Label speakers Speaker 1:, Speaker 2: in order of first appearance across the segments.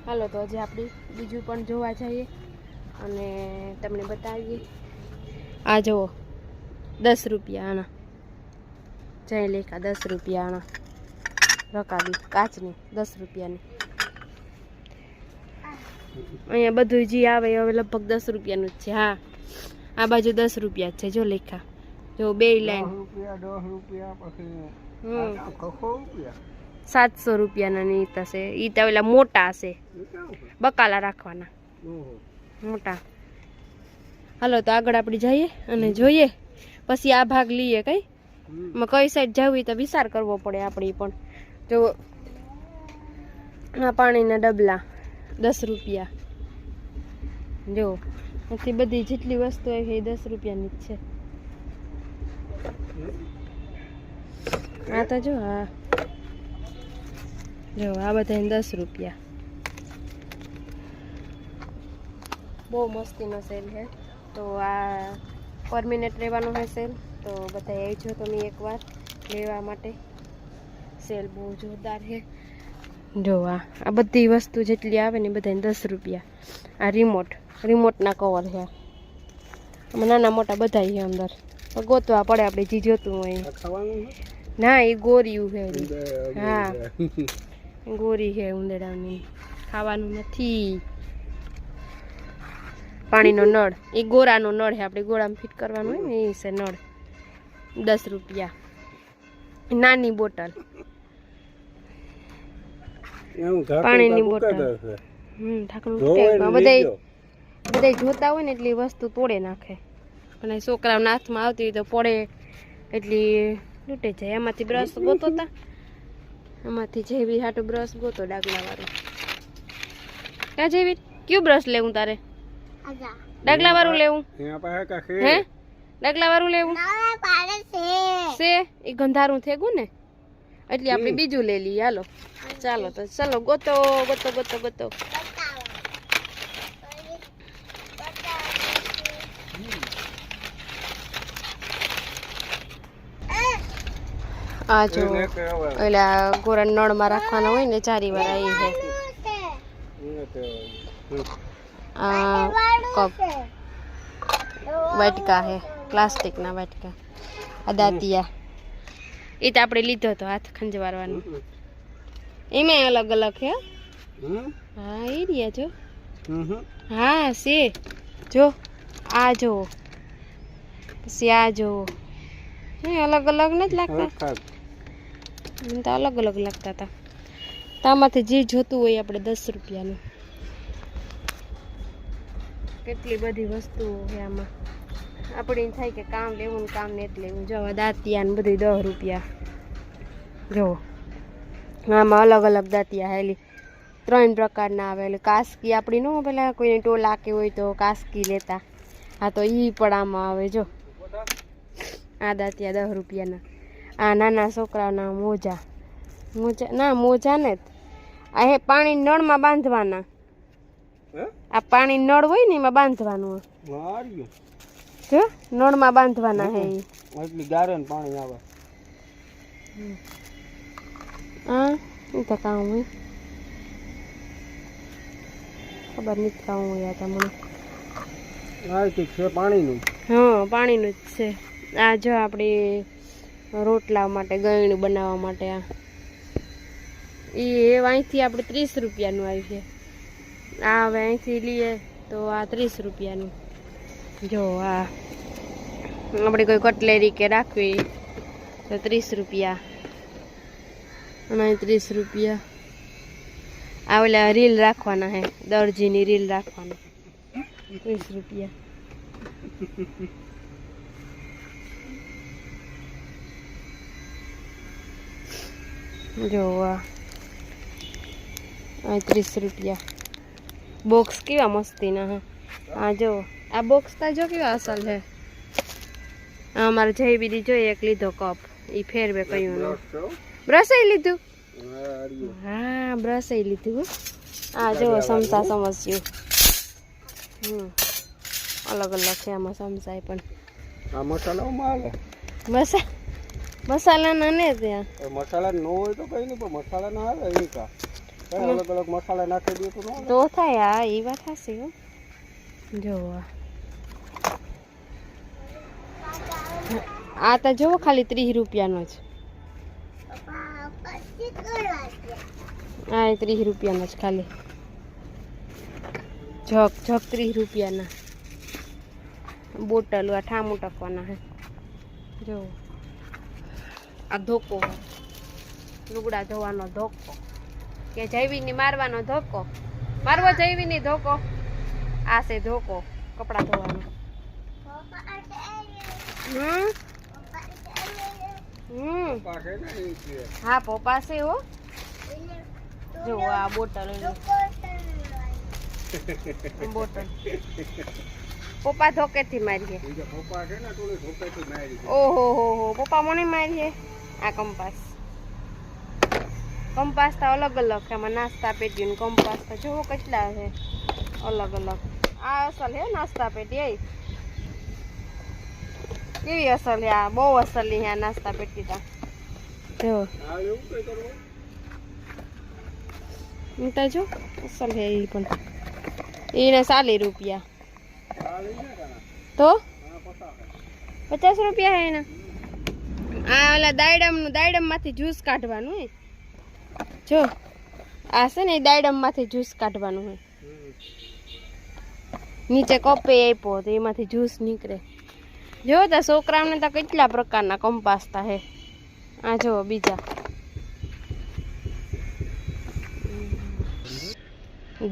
Speaker 1: હાલો તો હજી આપણે બીજું પણ જોવા જઈએ અને તમને બતાવીએ. આ જુઓ 10 રૂપિયા આના જય લેખા 10 રૂપિયા આના રકાબી કાચની 10 રૂપિયાની. અહીંયા બધું જે આવે હવે લગભગ 10 રૂપિયાનું જ છે. હા આ બાજુ 10 રૂપિયા છે જો લેખા જો બે લાઈન 700 રૂપિયાના ની થશે. ઈ તો ઓલા મોટા છે બકાલા રાખવાના મોટા. હાલો તો આગળ આપણે જઈએ અને જોઈએ પછી આ ભાગ લઈએ. કઈ કઈ સાઈડ જવું તો વિચાર કરવો પડે આપણી પણ. જો આ પાણીના ડબલા 10 રૂપિયા. જો પછી બધી જેટલી વસ્તુ હોય એ 10 રૂપિયાની જ છે. આ તો જો હા જો આ બધા 10 રૂપિયા. બહુ મસ્તીનો સેલ છે. તો આ પર મિનિટ રહેવાનો છે સેલ. તો બધા આવજો તમે એકવાર લેવા માટે. સેલ બહુ જોરદાર છે. જો આ બધી વસ્તુ જેટલી આવે ને બધા 10 રૂપિયા. આ રિમોટના કવર છે. આમાં નાના મોટા બધા છે અંદર. ગોતવા પડે આપણે જે જોતું હોય. ના એ ગોરીયું છે. હા ગોરી છે ઉંદરડાની. ખાવાનું નથી. પાણીનો નળ એ ગોરાનો નળ છે. આપણે ગોળામાં ફિટ કરવાનું હોય ને એ છે નળ 10 રૂપિયા. નાની બોટલ પાણીની બોટલ. ઢાંકણું બધા જોતા હોય ને એટલી વસ્તુ તોડે નાખે. અને છોકરાઓના હાથમાં આવતી હોય તો પડે એટલી લૂંટે જાય. એમાંથી બ્રશ ગોતોતા એમાંથી જેવી હાટું બ્રશ ગોતો ડાગલા વાળું. ક્યાં જેવી કયું બ્રશ લેવું તારે? ડાગલા વાળું લેવું હે? ડાગલા વાળું લેવું છે? એ ગંધારું થેગું ને એટલે આપણે બીજું લઈ લઈએ. હાલો ચાલો તો ચલો ગોતો ગોતો ગોતો ગોતો. આ જો ઓલા ગોરા નળમાં રાખવાના હોય ને ચારી વાળા એ છે. આ કપ વાટકા હે પ્લાસ્ટિકના વાટકા. આ દાંતિયા એ તો આપણે લીધો હતો હાથ ખંજવારવાનું. એમાં અલગ અલગ છે. હા એ રહ્યા જો. હા છે જો આ જો પછી આ જો અલગ અલગ નથી લાગતા. તો અલગ અલગ લાગતા હતા. તો આમાંથી જે જોતું હોય આપણે 10 રૂપિયાનું. કેટલી બધી વસ્તુઓ છે આમાં. આપણે થાય કે કામ લેવું ને કામ નથી લેવું. જો દાંતિયા ને બધી 10 રૂપિયા. જો આમાં અલગ અલગ દાંતિયા હેલી 3 પ્રકારના આવે. એટલે કાસ્કી આપણી નો પેલા કોઈને ટોલા કે હોય તો કાસ્કી લેતા. હા તો ઈ પણ આમાં આવે. જો આ દાંતિયા 10 રૂપિયાના. આ નાના છોકરાઓના મોજા ના મોજા ને આ હે પાણી નળમાં બાંધવાના. આ પાણી નળ હોય ને એમાં બાંધવાનું. જો નળમાં બાંધવાના હે એટલી ગારે ને પાણી આવે. હા એ તો કામ હોય ખબર નથી કામ હોય તમને. છે પાણીનું. હા પાણીનું જ છે. આ જો આપણે રોટલા માટે ગળણી બનાવવા માટે આ એ અહીંથી આપણે 30 રૂપિયાનું આવ્યું છે. આ હવે અહીંથી લઈએ તો આ 30 રૂપિયાનું. જો આ આપણે કોઈ કટલેરી કે રાખવી તો 30 રૂપિયા. અને 30 રૂપિયા. આ ઓલા રીલ રાખવાના હે દરજીની રીલ રાખવાના 30 રૂપિયા. જો આ 30 રૂપિયા. બોક્સ કેવા મસ્તીના હે. આ જો આ બોક્સ તા જો કેવા અસલ છે. આ અમારે જઈ બીજી જોઈએ એક લીધો કપ એ ફેરવે કયું બ્રશ લીધું. હા બ્રશ લીધું. આ જો સમસા સમસ્યું. અલગ અલગ છે આમાં સમસાય પણ. આ મસાલામાં આવે મસાલા ના ને ત્યાં મસાલા નો હોય તો કઈ નહીં પણ મસાલા ના આવે એ કા
Speaker 2: અલગ અલગ મસાલા નાખી દઈએ
Speaker 1: તો થાય. હા એ વાત હશે. જો આ તો જો ખાલી 30 રૂપિયાનો જ. હા 30 રૂપિયાનો જ ખાલી. જગ 30 રૂપિયાના. બોટલ આ ઠામું ટકવાના હે. જો આ ધોકો, લુગડા ધોવાનો ધોકો, કે જૈવીની મારવાનો ધોકો. મારવો જૈવીની ધોકો. આ છે ધોકો કપડા ધોવાનો. હા પપ્પા છે હો. જો આ બોટલ બોટલ પપ્પા ધોકેથી મારીએ. ઓહો હો હો પપ્પા મને મારીએ. આ કંપાસ તો અલગ અલગ છે. આમાં નાસ્તા પેટી કંપાસ તો જોવો કેટલા છે અલગ અલગ. આ અસલ હે નાસ્તા પેટી. કેવી અસલ હે? આ બહુ અસલ ની આ નાસ્તા પેટી. તા જો જો અસલ હે. એ પણ એને 40 રૂપિયા. તો 50 રૂપિયા હે એના. આ ઓલા દાયડમ માંથી જ્યુસ કાઢવાનું હે. જો આ છે ને દાયડમ માંથી જ્યુસ કાઢવાનું હે. નીચે કપે આપ્યો તો એમાંથી જ્યુસ નીકળે. જો તો છોકરાઓને તો કેટલા પ્રકારના કંપાસ તા હે. આ જો બીજા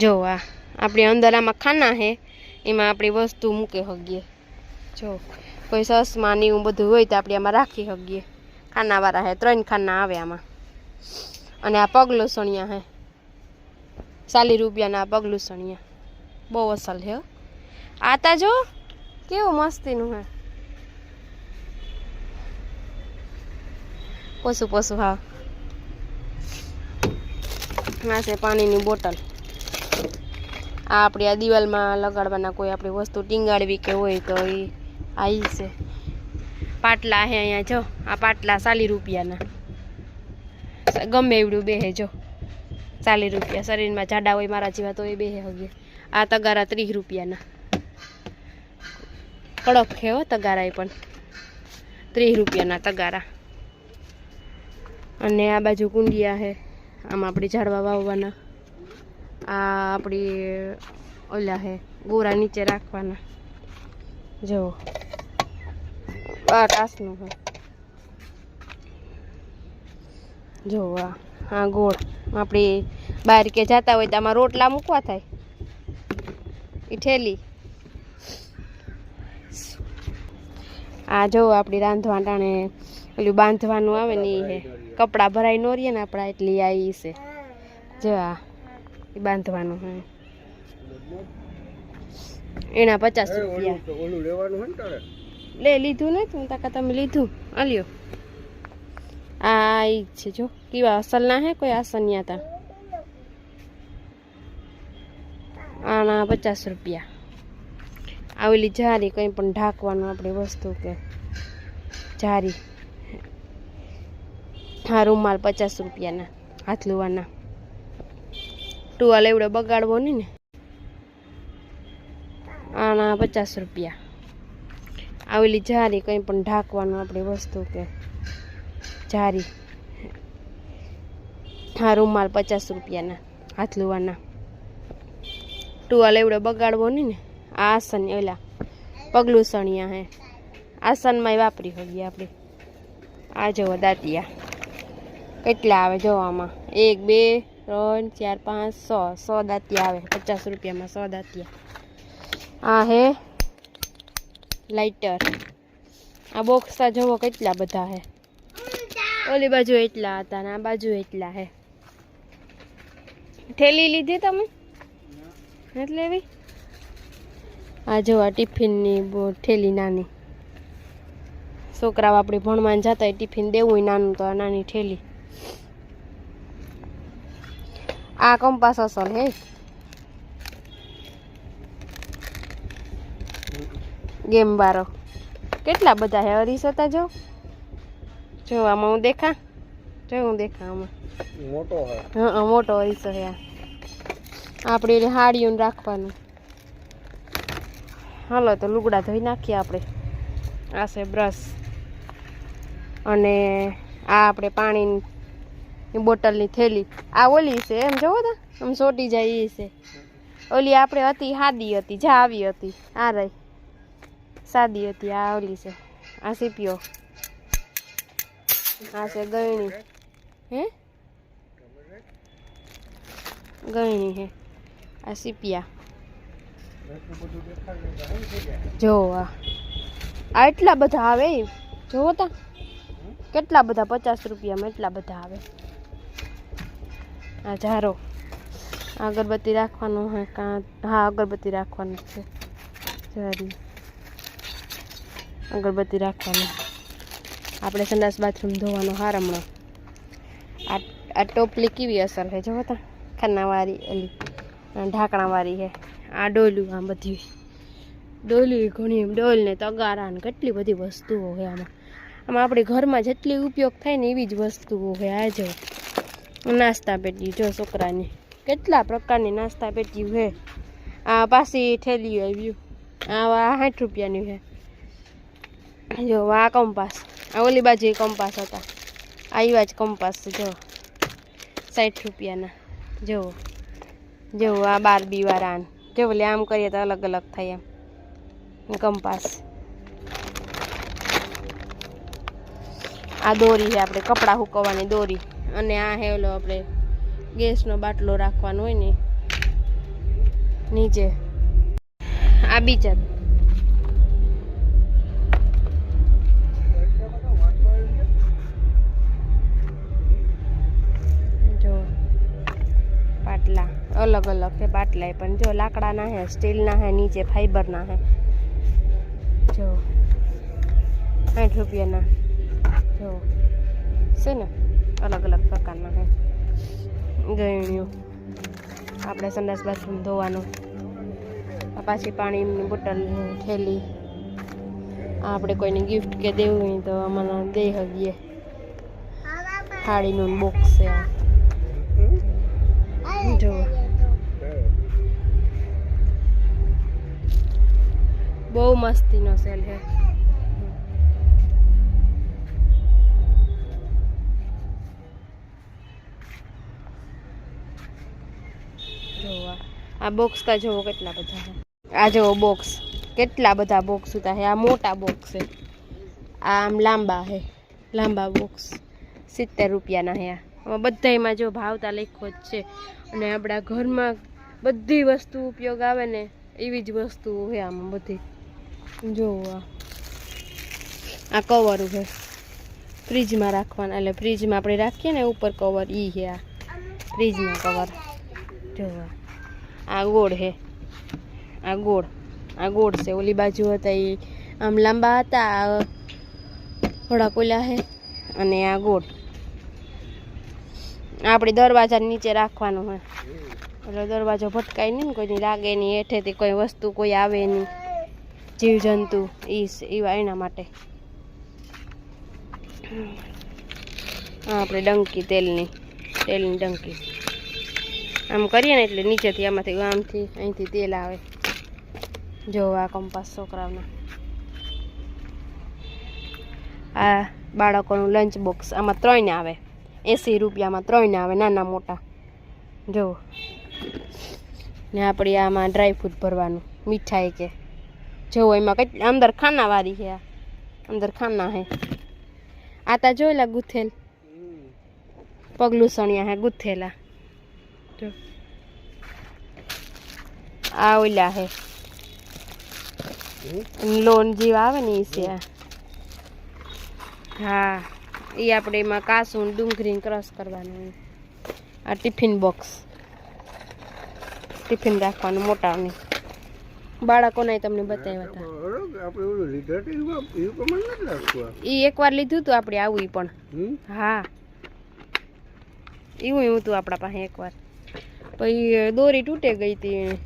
Speaker 1: જો આ આપણી અંદર આમાં ખાના હે. એમાં આપણી વસ્તુ મૂકી શકીએ. જો કોઈ સસમાં ને એવું બધું હોય તો આપણે આમાં રાખી શકીએ. ખાનાવાળા હે. 3 ખાના આવે આમાં. અને આ પગલુસણિયા હે 40 રૂપિયાના. પગલુસણિયા બહુ અસલ હે. આતા જો કેવું મસ્તીનું હે. પોસું હા. આ છે પાણીની બોટલ. આ આપણી આ દિવાલમાં લગાડવાના કોઈ આપણી વસ્તુ ટીંગાડવી કે હોય તો એ આ છે. પાટલા હે અહીંયા જો. આ પાટલા 40 રૂપિયાના. ગમે એવડું બેહે જો. 40 રૂપિયા. શરીરમાં જાડા હોય મારા જેવા તો એ બેહે હગે. આ તગારા 30 રૂપિયાના. કડક છે હો તગારા. એ પણ 30 રૂપિયાના તગારા. અને આ બાજુ કુંડિયા હે. આમાં આપણે ઝાડવા વાવવાના. આ આપણી ઓલા હે ગોરા નીચે રાખવાના. જો આ કાચનું હે. જો આ ગોળ આપણે બહાર કે જતા હોય તો આમાં રોટલા મૂકવા થાય. એ ઠેલી. આ જો આપણી રાંધવા ટાણે પેલું બાંધવાનું આવે ને એ હે. કપડાં ભરાઈ નો રહીએ ને આપણા એટલી આ ઈ છે. જો આ એ બાંધવાનું હે. એના 50 રૂપિયા. લે લીધું ને તું તાકા તમે લીધું. આલ્યો આ ઈ છે જો કેવા અસલ ના હે. કોઈ આસનિયા તા. આના 50 રૂપિયા. આવેલી જારી કંઈ પણ ઢાંકવાનું આપણી વસ્તુ કે જારી. હા રૂમાલ 50 રૂપિયાના હાથ લુવાના. ટુવાલ એવડો બગાડવો નહીં ને. આના 50 રૂપિયા. આવેલી જારી કંઈ પણ ઢાંકવાનું આપણી વસ્તુ કે જારી. હા રૂમાલ 50 રૂપિયાના હાથ લુવાના. ટુવાલ એવડો બગાડવો નહીં ને. આ આસન ઓલા પગલુસણિયા હે. આસનમાં વાપરી હોઈએ આપણે. આ જોવો દાંતિયા કેટલા આવે જો આમાં. 1 2 3 4 5 100 દાંતિયા આવે. 50 રૂપિયામાં 100 દાંતિયા. આ હે લાઇટર. આ બોક્સા જોવો કેટલા બધા હે. ઓલી બાજુ એટલા હતા ને આ બાજુ એટલા હે. થેલી લીધી તમે? એટલે એવી આ જો આ ટિફિનની થેલી નાની. છોકરાઓ આપણે ભણવાને જતા હોય ટિફિન દેવું હોય નાનું તો આ નાની થેલી. આ કંપાસ અસલ હે. ગેમ વાળો કેટલા બધા હે. 250 જો આમાં હું દેખા. આમાં
Speaker 2: મોટો હે.
Speaker 1: હા મોટો અરીસો છે આ. આપણે એટલે હાડીઓ રાખવાનું. હાલો તો લુગડા ધોઈ નાખીએ આપણે. આ છે બ્રશ અને આ આપણે પાણીની બોટલની થેલી. આ ઓલી છે એમ જોવો તો આમ ચોટી જાય એ છે. ઓલી આપણે હતી સાદી હતી જા આવી હતી આ રહી સાદી હતી. આ ઓલી છે આ સીપીઓ. આ છે ગયણી હે ગયણી હે આ સીપિયા. જો આ એટલા બધા આવે જોવો તા કેટલા બધા 50 રૂપિયામાં એટલા બધા આવે. આ ઝારો અગરબત્તી રાખવાનું હે કાં હા અગરબત્તી રાખવાનું છે. જારી અગરબત્તી રાખવાનું. આપણે સંડાસ બાથરૂમ ધોવાનો હારમણો. આ ટોપલી કેવી અસર છે જોવો તા ખાનાવાળી એલી ઢાંકણાવાળી છે. આ ડોલું આ બધી ડોલી ઘણી ડોલ ને તગારા ને કેટલી બધી વસ્તુઓ છે આમાં. આમાં આપણે ઘરમાં જેટલી ઉપયોગ થાય ને એવી જ વસ્તુઓ છે. આ જો નાસ્તા પેટી જો છોકરાની કેટલા પ્રકારની નાસ્તા પેટી છે. આ પાછી થેલી આવ્યું આ 60 રૂપિયાની છે. જો આ કંપાસ આ ઓલી બાજુ કંપાસ હતા આવ્યા જ કંપાસ જો 60 રૂપિયાના. જો જો આ બારબી વાળા જો બોલે આમ કરીએ તો અલગ અલગ થાય એમ કંપાસ. આ દોરી છે આપણે કપડાં સુકવવાની દોરી. અને આ હે ઓલો આપણે ગેસનો બાટલો રાખવાનો હોય ને નીચે. આ બીજા જો પાટલા અલગ અલગ છે. પાટલા પણ જો લાકડાના હે સ્ટીલના હે નીચે ફાઈબરના હે. જો 60 રૂપિયાના જો છે ને અલગ અલગ પ્રકારના હે. ગયણ્યું આપણે સંડાસ બાથરૂમ ધોવાનું. આ પાછી પાણીની બોટલ થેલી. આપણે કોઈને ગિફ્ટ કે દેવું હોય તો અમને દઈ શકીએ. થાળીનું બોક્સ છે આ જો બહુ મસ્તીનો સેલ છે. જો આ બોક્સ તા જોવો કેટલા બધા છે. આ જોવો બોક્સ કેટલા બધા બોક્સ હતા છે. આ મોટા બોક્સ છે. આ આમ લાંબા છે લાંબા બોક્સ 70 રૂપિયાના છે. આ બધામાં જો ભાવતા લખ્યો જ છે. અને આપણા ઘરમાં બધી વસ્તુ ઉપયોગ આવે ને એવી જ વસ્તુઓ છે આમાં બધી. જો આ કવર છે ફ્રીજમાં રાખવાના એટલે ફ્રીજમાં આપણે રાખીએ ને ઉપર કવર ઈ છે. આ ફ્રીજમાં કવર જો આ ગોળ છે. આ ગોળ છે. ઓલી બાજુ હતા એ આમ લાંબા હતા આ થોડા કોલા છે. અને આ ગોળ આપણે દરવાજા નીચે રાખવાનું હોય એટલે દરવાજો ભટકાય નહીં ને કોઈની લાગે નહીં હેઠેથી કોઈ વસ્તુ કોઈ આવે નહીં જીવજંતુ એવા એના માટે. આપણે ડંકી તેલની ડંકી આમ કરીએ ને એટલે નીચેથી આમાંથી આમથી અહીંથી તેલ આવે. જો આ કંપાસ છોકરાઓના. આ બાળકોનું લંચ બોક્સ આમાં 3 આવે 80 રૂપિયામાં 3 આવે નાના મોટા. જો ને આપણે આમાં ડ્રાયફ્રૂટ ભરવાનું મીઠાઈ કે જો એમાં કઈ અંદર ખાનાવાળી છે. આ અંદર ખાના હે. આ તા જોયેલા ગુથેલ પગલું સણિયા હે ગુથેલા. જો આ ઓલા હે લોન જેવા આવે ને એ છે. હા એ આપણે એમાં કાસું ડુંગળી ક્રશ કરવાનું. આ ટિફિન બોક્સ ટિફિન રાખવાનું મોટાની બાળકોને તમને બતાવ્યા હતા. એ એકવાર લીધું હતું આપણે આવું પણ. હા એવું હતું આપણા પાસે એકવાર. પછી દોરી તૂટે ગઈ હતી.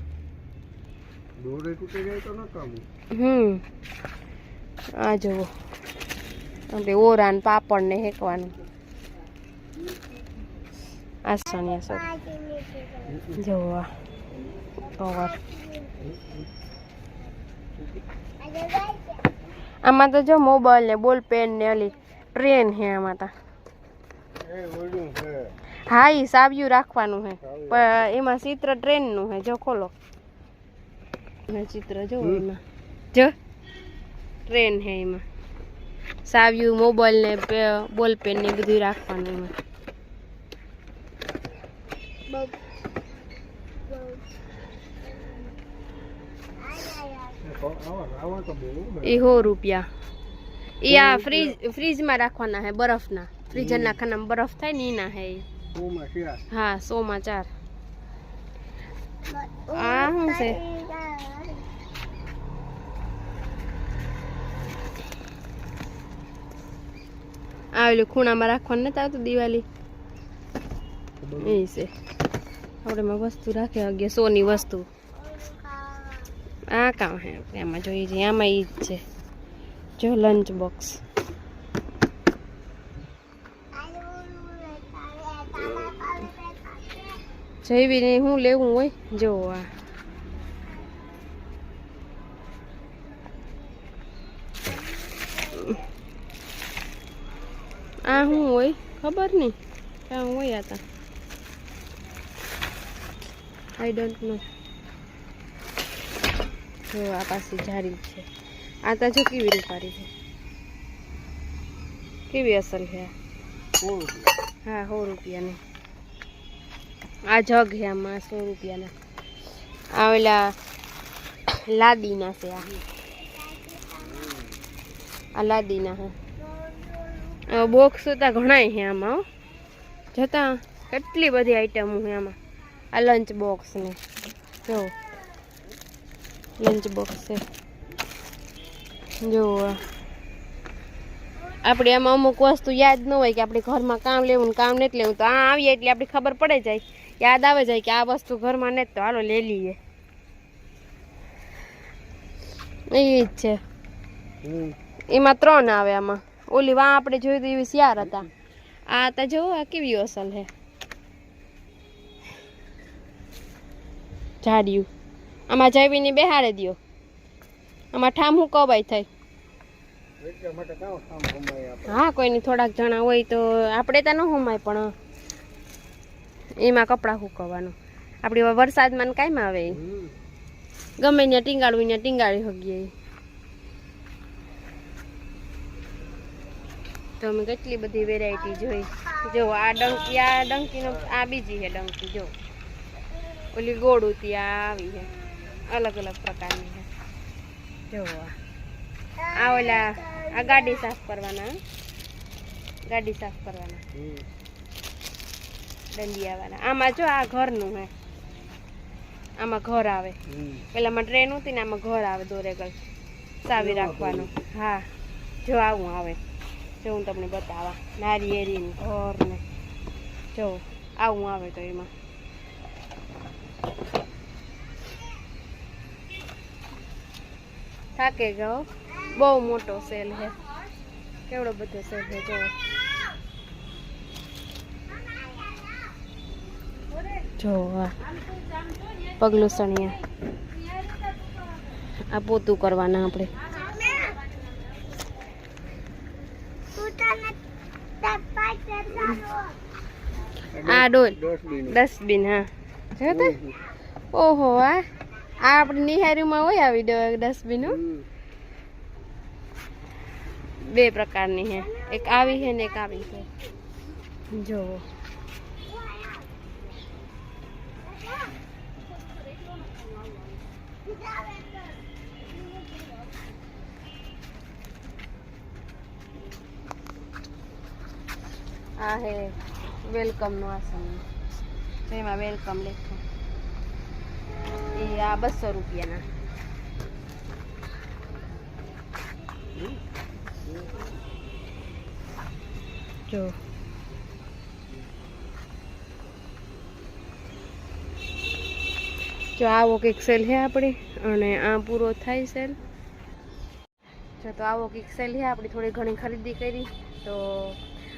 Speaker 1: આ જુઓ આપણે ઓરાન પાપડ ને હેકવાનું. આ સણિયા સો જો આ કવર આમાં તો જો મોબાઈલ ને બોલ પેન ને ઓલી ટ્રેન હે આમાં તો હા એ સાવ્યું રાખવાનું હે પણ એમાં ચિત્ર ટ્રેનનું હે જો ખોલો ચિત્ર જો એમાં જો ટ્રેન હે એમાં સાવ્યું મોબાઈલ ને બોલ પેન ને બધું રાખવાનું એમાં એ 100 રૂપિયા એ આ ફ્રીજમાં રાખવાના હે બરફના ફ્રીઝરના ખાનામાં બરફ થાય ને એના હે હા 100 માં 4 આ શું છે આ ઓલું ખૂણામાં રાખવાનું નથી આવતું દિવાળી એ છે આપણે માં વસ્તુ રાખી વાગે 100 ની વસ્તુ આ કામ હે એમાં જોઈએ છે આમાં ઈ જ છે જો લંચ બોક્સ જઈવી ને શું લેવું હોય જો આ શું હોય ખબર નહીં ક્યાં હોય આ તા આઈ ડોન્ટ નો જો આ પાસે જારી છે આ તો જો કેવી રૂપારી છે કેવી અસલ છે હા 100 રૂપિયાની આ જગ છે આમાં 100 રૂપિયાના આ ઓલા લાદીના છે આ લાદીના હે બોક્સ તો ઘણાય છે આમાં જતા કેટલી બધી આઈટમો છે આમાં આ લંચ બોક્સ ને જો લંચ બોક્સ છે જો આપણે આમાં અમુક વસ્તુ યાદ ન હોય કે આપણે ઘરમાં કામ લેવું ને કામ નથી લેવું તો આ આવીએ એટલે આપણે ખબર પડે જાય યાદ આવે જાય કે આ વસ્તુ ઘરમાં નથી તો હાલો લઈ લઈએ એ જ છે એમાં 3 આવે આમાં ઓલી વા આપણે જોયું તો એવી 4 હતા આ તો જો આ કેવી અસલ છે જાડિયું આમાં જવીને બેહાડે દો આમાં ઠામ હું કવાય થાય હા કોઈની થોડાક જણા હોય તો આપણે તો ન હોમાય પણ એમાં કપડાં સુકવવાનું આપણી વરસાદમાં ને કાંઈમાં આવે ગમે ત્યાં ટીંગાડવું ત્યાં ટીંગાડી શકીએ તો અમે કેટલી બધી વેરાયટી જોઈ જો આ ડંકીનો આ બીજી છે ડંકી જો ઓલી ગોળું ત્યાં આવી છે અલગ અલગ પ્રકારની છે જો આ ઓલા આ ગાડી સાફ કરવાના દંડિયાવાળા આમાં જો આ ઘરનું હે આમાં ઘર આવે પેલામાં ટ્રેન હતી ને આમાં ઘર આવે દોરેગલ સાવી રાખવાનું હા જો આવું આવે જો હું તમને બતાવા નારિયેરી ઘર ને જો આવું આવે તો એમાં થાકે ગયો બહુ મોટો સેલ છે કેવડો બધો સેલ છે જો પગલું સણિયા આ પોતું કરવાના આપણે આ ડસ્ટબિન હા જો ઓહો આ આપણે નિહારીમાં હોય આવી ડસ્ટબિન 2 પ્રકારની છે એક આવી છે ને એક આવી છે જો આ હે વેલકમ નું આસન એમાં વેલકમ લખો એ આ 200 રૂપિયાના જો આવો કંઈક સેલ છે આપણે અને આ પૂરો થાય સેલ જો તો આવો કંઈક સેલ છે આપણી થોડી ઘણી ખરીદી કરી તો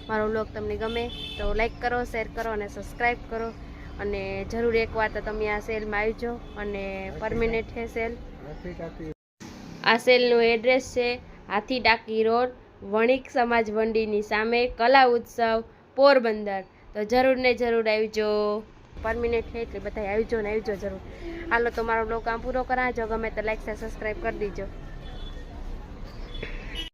Speaker 1: મારો વ્લોગ તમને ગમે તો લાઈક કરો, શેર કરો અને સબસ્ક્રાઈબ કરો. અને જરૂર એકવાર તો તમે આ સેલમાં આવજો. અને પરમિનેન્ટ છે સેલ. આ સેલનું એડ્રેસ છે હાથી ટાંકી રોડ, વણિક સમાજ મંડીની સામે, કલા ઉત્સવ, પોરબંદર. તો જરૂર ને જરૂર આવજો. પરમિનેન્ટ છે એટલે બધા આવજો ને આવજો જરૂર. હાલો તો મારો બ્લોગ આમ પૂરો કરાવજો. ગમે તો લાઈક શેર સબસ્ક્રાઈબ કરી દીજો.